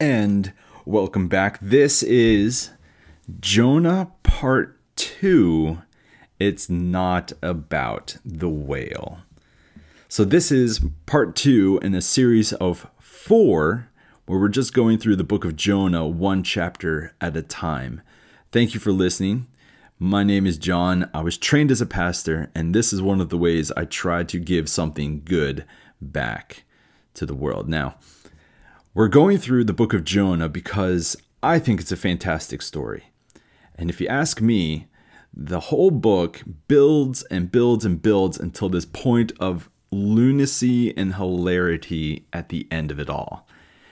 And welcome back. This is Jonah Part 2. It's not about the whale. So this is Part 2 in a series of 4 where we're just going through the book of Jonah one chapter at a time. Thank you for listening. My name is John. I was trained as a pastor, and this is one of the ways I try to give something good back to the world. Now, we're going through the book of Jonah because I think it's a fantastic story. And if you ask me, the whole book builds and builds and builds until this point of lunacy and hilarity at the end of it all.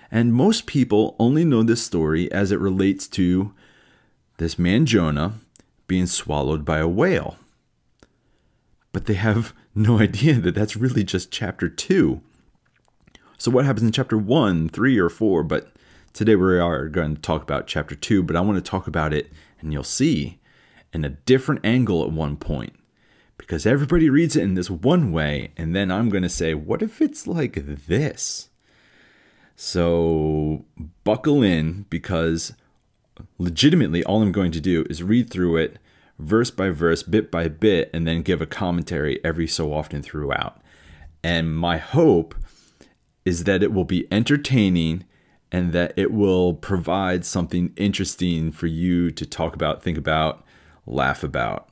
And most people only know this story as it relates to this man Jonah being swallowed by a whale. But they have no idea that that's really just chapter 2. So what happens in chapter 1, 3, or 4? But today we are going to talk about chapter 2, but I want to talk about it, and you'll see, in a different angle at one point. Because everybody reads it in this one way, and then I'm going to say, what if it's like this? So buckle in, because legitimately all I'm going to do is read through it verse by verse, bit by bit, and then give a commentary every so often throughout. And my hope is that it will be entertaining and that it will provide something interesting for you to talk about, think about, laugh about.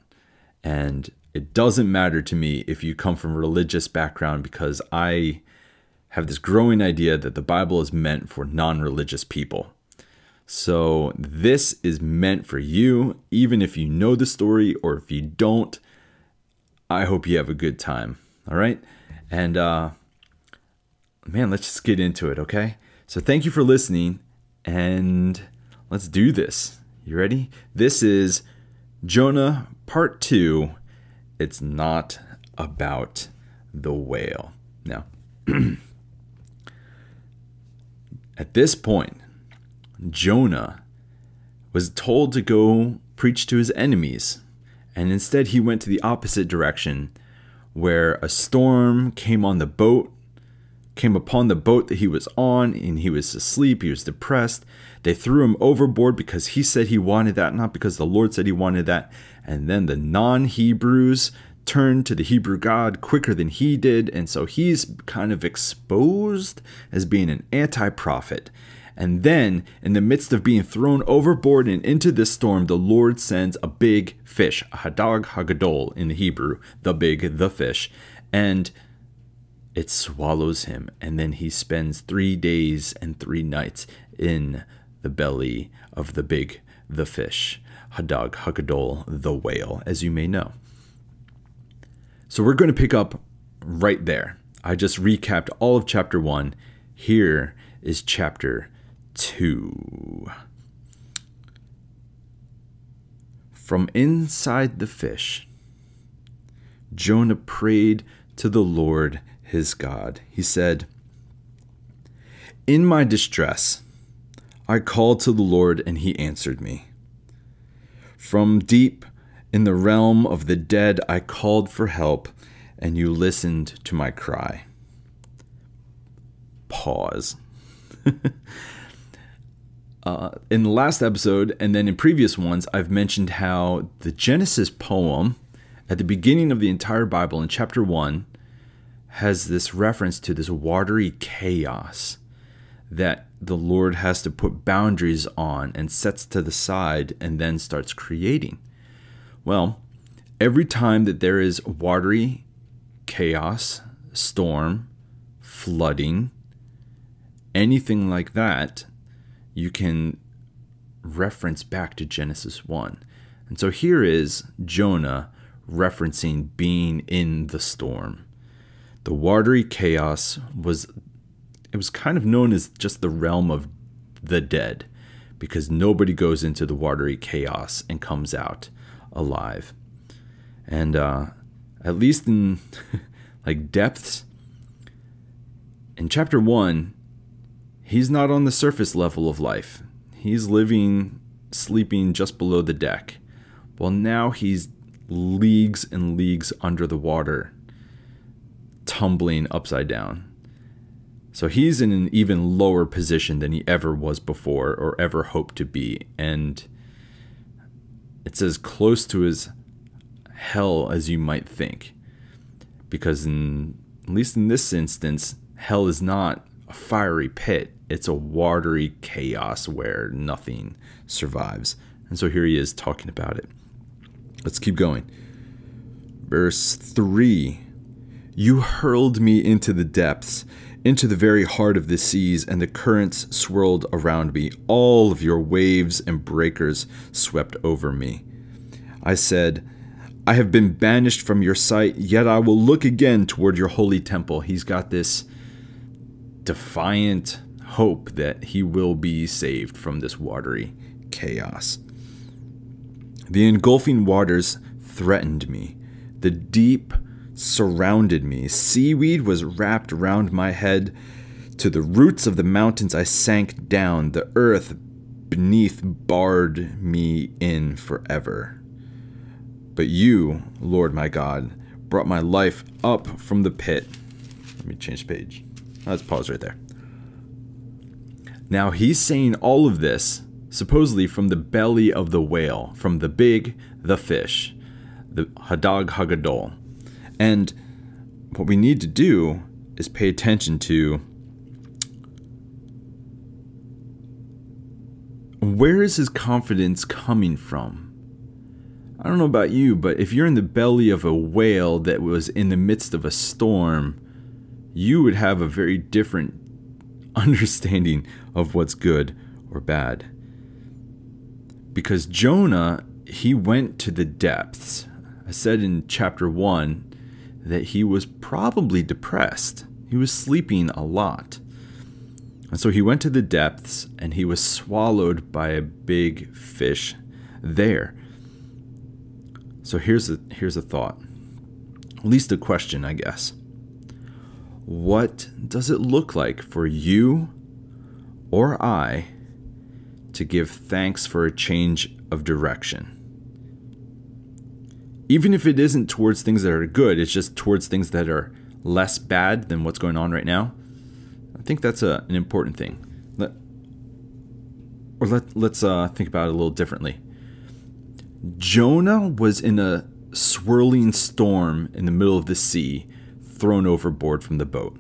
And it doesn't matter to me if you come from a religious background, because I have this growing idea that the Bible is meant for non-religious people. So this is meant for you, even if you know the story or if you don't. I hope you have a good time. All right? And man, let's just get into it, okay? So thank you for listening, and let's do this. You ready? This is Jonah Part 2. It's not about the whale. Now, at this point, Jonah was told to go preach to his enemies, and instead he went to the opposite direction, where a storm came upon the boat that he was on, and he was asleep, he was depressed. They threw him overboard because he said he wanted that, not because the Lord said he wanted that. And then the non-Hebrews turned to the Hebrew God quicker than he did, and so he's kind of exposed as being an anti-prophet. And then, in the midst of being thrown overboard and into this storm, the Lord sends a big fish, a hadag hagadol in the Hebrew, the fish, and it swallows him, and then he spends 3 days and 3 nights in the belly of the fish, hadag hagadol, the whale, as you may know. So we're going to pick up right there. I just recapped all of chapter 1. Here is chapter 2. From inside the fish, Jonah prayed to the Lord his God. He said, "In my distress, I called to the Lord, and he answered me. From deep in the realm of the dead, I called for help, and you listened to my cry." Pause. In the last episode, and then in previous ones, I've mentioned how the Genesis poem at the beginning of the entire Bible in chapter 1 has this reference to this watery chaos that the Lord has to put boundaries on and sets to the side and then starts creating. Well, every time that there is watery chaos, storm, flooding, anything like that, you can reference back to Genesis 1. And so here is Jonah referencing being in the storm. The watery chaos was kind of known as just the realm of the dead, because nobody goes into the watery chaos and comes out alive. And at least in like depths, in chapter 1, he's not on the surface level of life. He's sleeping just below the deck. Well, now he's leagues and leagues under the water, tumbling upside down. So he's in an even lower position than he ever was before or ever hoped to be. And it's as close to his hell as you might think. Because at least in this instance, hell is not a fiery pit. It's a watery chaos where nothing survives. And so here he is talking about it. Let's keep going. Verse 3. You hurled me into the depths, into the very heart of the seas, and the currents swirled around me. All of your waves and breakers swept over me. I said, I have been banished from your sight, yet I will look again toward your holy temple. He's got this defiant hope that he will be saved from this watery chaos. The engulfing waters threatened me. The deep surrounded me. Seaweed was wrapped around my head. To the roots of the mountains I sank down. The earth beneath barred me in forever. But you, Lord my God, brought my life up from the pit. Let me change the page. Let's pause right there. Now he's saying all of this supposedly from the belly of the whale, from the fish, the Hadag Hagadol. And what we need to do is pay attention to where is his confidence coming from? I don't know about you, but if you're in the belly of a whale that was in the midst of a storm, you would have a very different understanding of what's good or bad. Because Jonah, he went to the depths. I said in chapter 1 that he was probably depressed. He was sleeping a lot. And so he went to the depths and he was swallowed by a big fish there. So here's a thought. At least a question, I guess. What does it look like for you or I to give thanks for a change of direction? Even if it isn't towards things that are good, it's just towards things that are less bad than what's going on right now. I think that's an important thing. Let's think about it a little differently. Jonah was in a swirling storm in the middle of the sea, thrown overboard from the boat.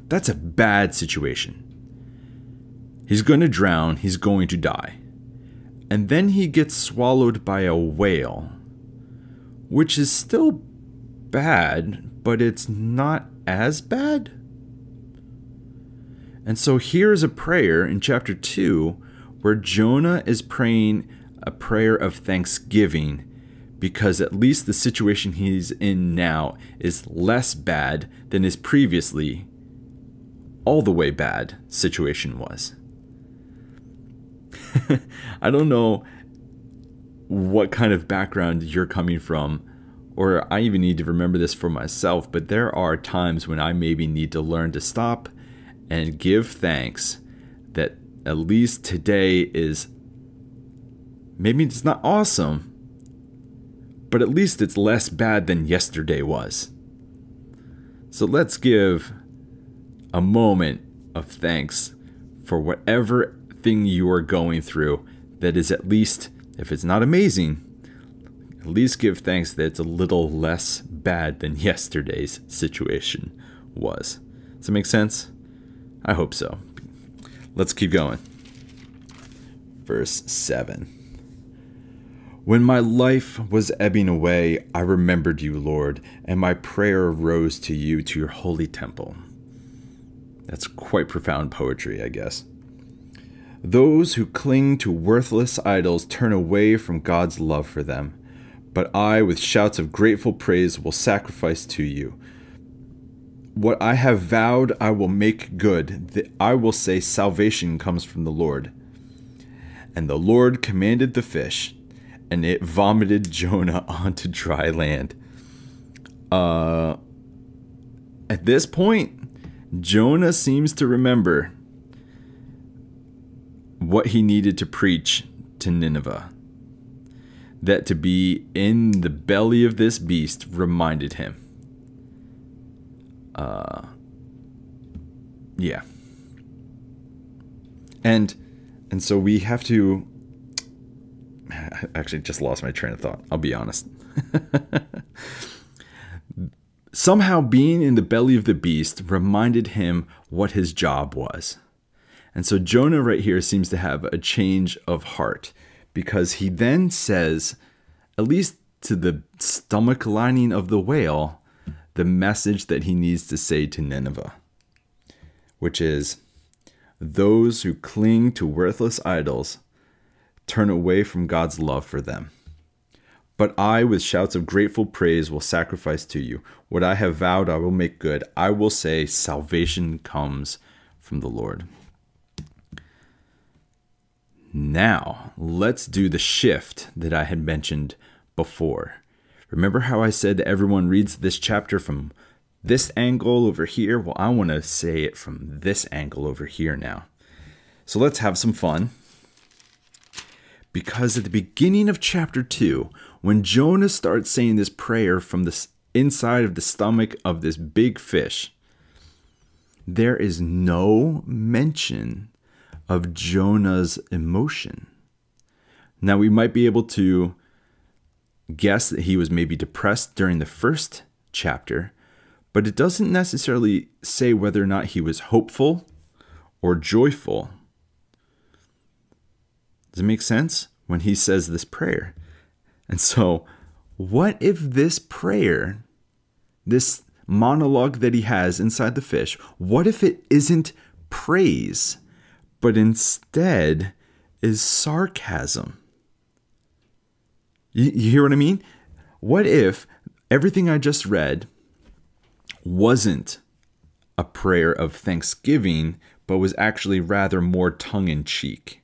That's a bad situation. He's going to drown. He's going to die. And then he gets swallowed by a whale, which is still bad, but it's not as bad. And so here's a prayer in chapter 2 where Jonah is praying a prayer of thanksgiving because at least the situation he's in now is less bad than his previously all the way bad situation was. I don't know what kind of background you're coming from, or I even need to remember this for myself, but there are times when I maybe need to learn to stop and give thanks that at least today is, maybe it's not awesome, but at least it's less bad than yesterday was. So let's give a moment of thanks for whatever thing you are going through that is, at least, if it's not amazing, at least give thanks that it's a little less bad than yesterday's situation was. Does that make sense? I hope so. Let's keep going. Verse 7. When my life was ebbing away, I remembered you, Lord, and my prayer rose to you, to your holy temple. That's quite profound poetry, I guess. Those who cling to worthless idols turn away from God's love for them, but I, with shouts of grateful praise, will sacrifice to you. What I have vowed I will make good. I will say salvation comes from the Lord. And the Lord commanded the fish, and it vomited Jonah onto dry land. At this point, Jonah seems to remember what he needed to preach to Nineveh. That to be in the belly of this beast reminded him. Yeah. And so we have to, I actually just lost my train of thought. I'll be honest. Somehow being in the belly of the beast reminded him what his job was. And so Jonah right here seems to have a change of heart, because he then says, at least to the stomach lining of the whale, the message that he needs to say to Nineveh, which is, those who cling to worthless idols turn away from God's love for them. But I, with shouts of grateful praise, will sacrifice to you. What I have vowed, I will make good. I will say, salvation comes from the Lord. Now, let's do the shift that I had mentioned before. Remember how I said everyone reads this chapter from this angle over here? Well, I want to say it from this angle over here now. So let's have some fun. Because at the beginning of chapter 2, when Jonah starts saying this prayer from the inside of the stomach of this big fish, there is no mention of Jonah's emotion. Now, we might be able to guess that he was maybe depressed during the first chapter, but it doesn't necessarily say whether or not he was hopeful or joyful. Does it make sense when he says this prayer? And so, what if this prayer, this monologue that he has inside the fish, what if it isn't praise, but instead is sarcasm? You hear what I mean? What if everything I just read wasn't a prayer of thanksgiving, but was actually rather more tongue-in-cheek?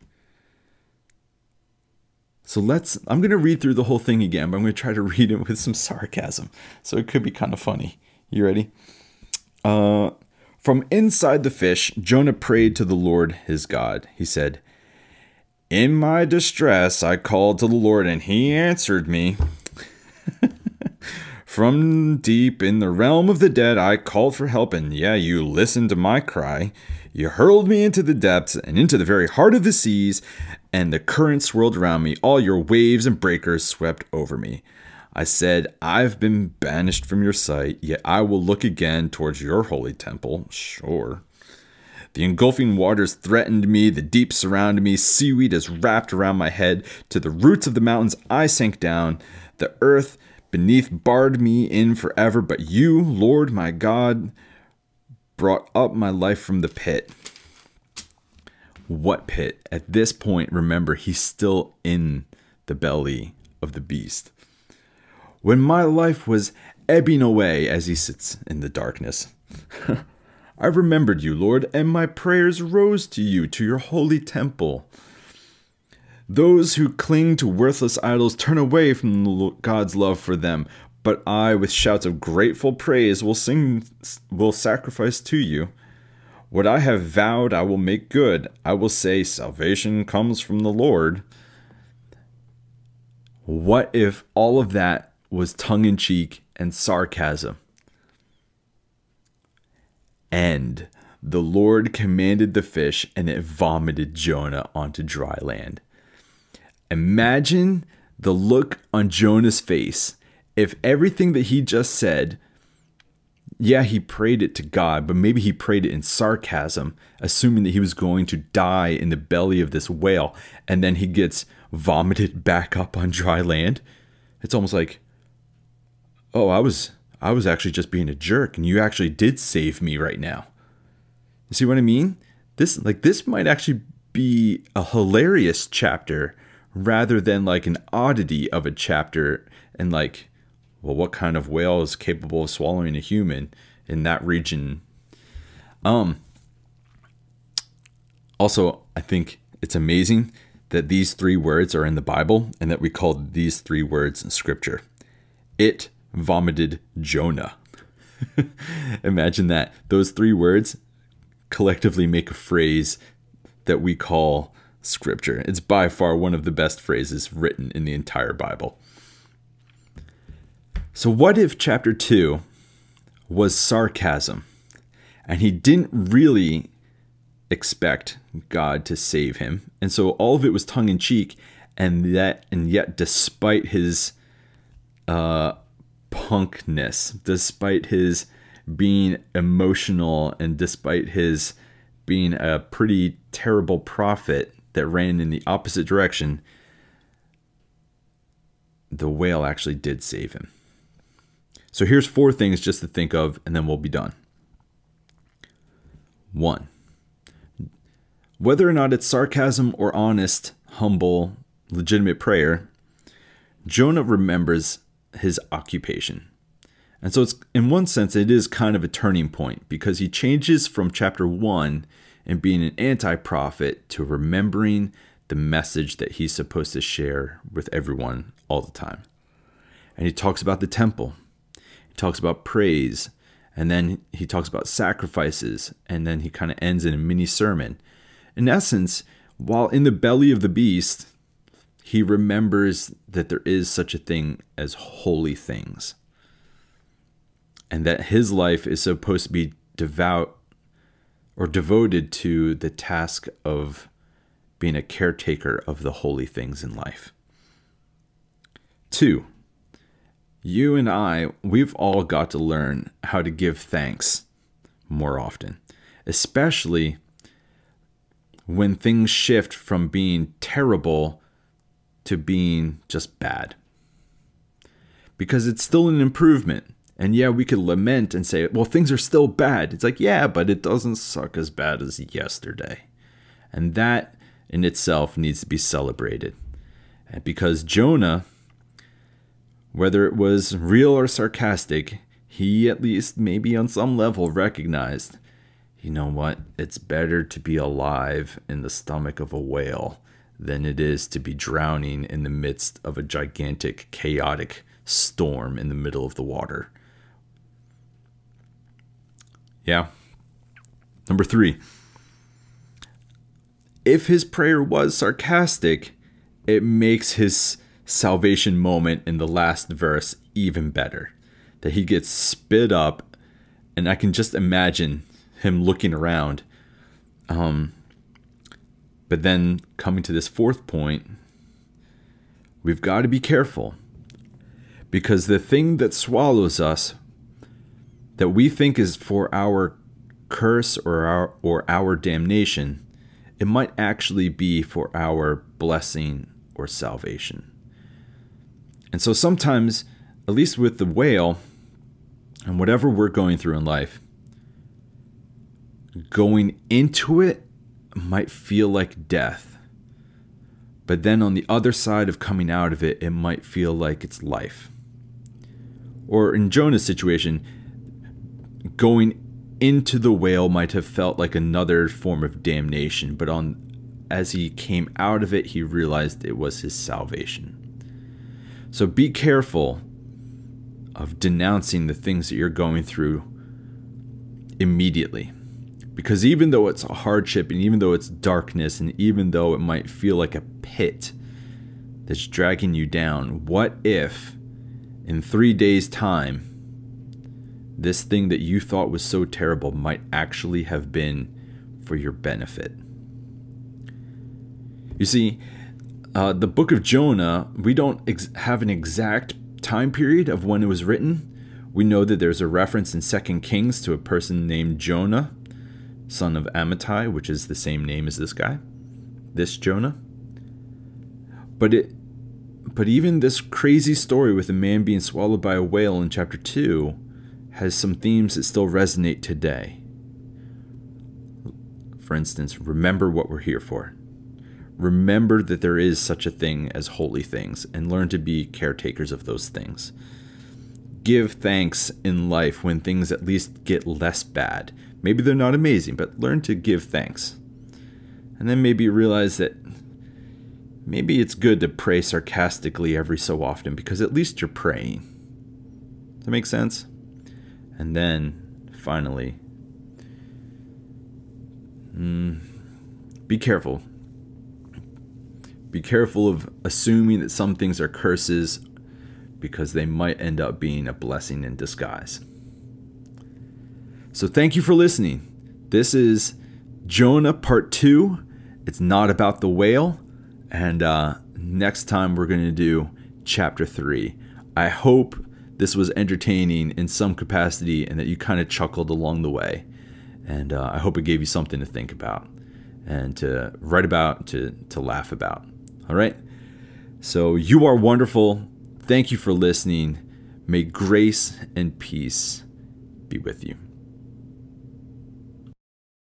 So I'm going to read through the whole thing again, but I'm going to try to read it with some sarcasm. So it could be kind of funny. You ready? From inside the fish, Jonah prayed to the Lord his God. He said, "In my distress, I called to the Lord, and he answered me. From deep in the realm of the dead, I called for help, and yeah, you listened to my cry. You hurled me into the depths and into the very heart of the seas, and the currents swirled around me. All your waves and breakers swept over me. I said, I've been banished from your sight, yet I will look again towards your holy temple. Sure. The engulfing waters threatened me, the deep surrounded me, seaweed is wrapped around my head. To the roots of the mountains I sank down. The earth beneath barred me in forever, but you, Lord my God, brought up my life from the pit." What pit? At this point, remember, he's still in the belly of the beast. "When my life was ebbing away," as he sits in the darkness, "I remembered you, Lord, and my prayers rose to you, to your holy temple. Those who cling to worthless idols turn away from God's love for them, but I, with shouts of grateful praise, will sacrifice to you. What I have vowed, I will make good. I will say, salvation comes from the Lord." What if all of that was tongue-in-cheek and sarcasm? "And the Lord commanded the fish, and it vomited Jonah onto dry land." Imagine the look on Jonah's face if everything that he just said, yeah, he prayed it to God, but maybe he prayed it in sarcasm, assuming that he was going to die in the belly of this whale, and then he gets vomited back up on dry land. It's almost like, oh, I was actually just being a jerk, and you actually did save me right now. You see what I mean? This might actually be a hilarious chapter rather than like an oddity of a chapter, and like, well, what kind of whale is capable of swallowing a human in that region? Also, I think it's amazing that these three words are in the Bible and that we call these three words scripture. It vomited Jonah. Imagine that. Those three words collectively make a phrase that we call scripture. It's by far one of the best phrases written in the entire Bible. So what if chapter 2 was sarcasm, And he didn't really expect God to save him. And so all of it was tongue in cheek. And yet, despite his punkness, despite his being emotional, and despite his being a pretty terrible prophet that ran in the opposite direction, the whale actually did save him. So here's 4 things just to think of, and then we'll be done. 1. Whether or not it's sarcasm or honest, humble, legitimate prayer, Jonah remembers his occupation. And so it's, in one sense, it is kind of a turning point, because he changes from chapter 1 and being an anti-prophet to remembering the message that he's supposed to share with everyone all the time. And he talks about the temple. He talks about praise. And then he talks about sacrifices. And then he kind of ends in a mini sermon. In essence, while in the belly of the beast, he remembers that there is such a thing as holy things. And that his life is supposed to be devout or devoted to the task of being a caretaker of the holy things in life. 2, you and I, we've all got to learn how to give thanks more often, especially when things shift from being terrible to being just bad. Because it's still an improvement. And yeah, we could lament and say, well, things are still bad. It's like, yeah, but it doesn't suck as bad as yesterday. And that in itself needs to be celebrated. Because Jonah, whether it was real or sarcastic, he at least maybe on some level recognized, you know what? It's better to be alive in the stomach of a whale than it is to be drowning in the midst of a gigantic, chaotic storm in the middle of the water. Yeah. Number 3. If his prayer was sarcastic, it makes his salvation moment in the last verse even better. That he gets spit up, and I can just imagine him looking around. But then coming to this 4th point, we've got to be careful. Because the thing that swallows us, that we think is for our curse or our damnation, it might actually be for our blessing or salvation. And so sometimes, at least with the whale, and whatever we're going through in life, going into it might feel like death. But then on the other side of coming out of it, it might feel like it's life. Or in Jonah's situation, going into the whale might have felt like another form of damnation, but as he came out of it, he realized it was his salvation. So be careful of denouncing the things that you're going through immediately. Because even though it's a hardship, and even though it's darkness, and even though it might feel like a pit that's dragging you down, what if in 3 days' time, this thing that you thought was so terrible might actually have been for your benefit? You see, the book of Jonah, we don't have an exact time period of when it was written. We know that there's a reference in 2 Kings to a person named Jonah, son of Amittai, which is the same name as this guy, this Jonah. But even this crazy story with a man being swallowed by a whale in chapter 2 has some themes that still resonate today. For instance, remember what we're here for. Remember that there is such a thing as holy things, and learn to be caretakers of those things. Give thanks in life when things at least get less bad. Maybe they're not amazing, but learn to give thanks. And then maybe realize that maybe it's good to pray sarcastically every so often, because at least you're praying. Does that make sense? And then, finally, be careful. Be careful of assuming that some things are curses, because they might end up being a blessing in disguise. So thank you for listening. This is Jonah Part 2. It's not about the whale. And next time we're going to do Chapter 3. I hope this was entertaining in some capacity and that you kind of chuckled along the way. And I hope it gave you something to think about and to write about, to laugh about. All right? So you are wonderful. Thank you for listening. May grace and peace be with you.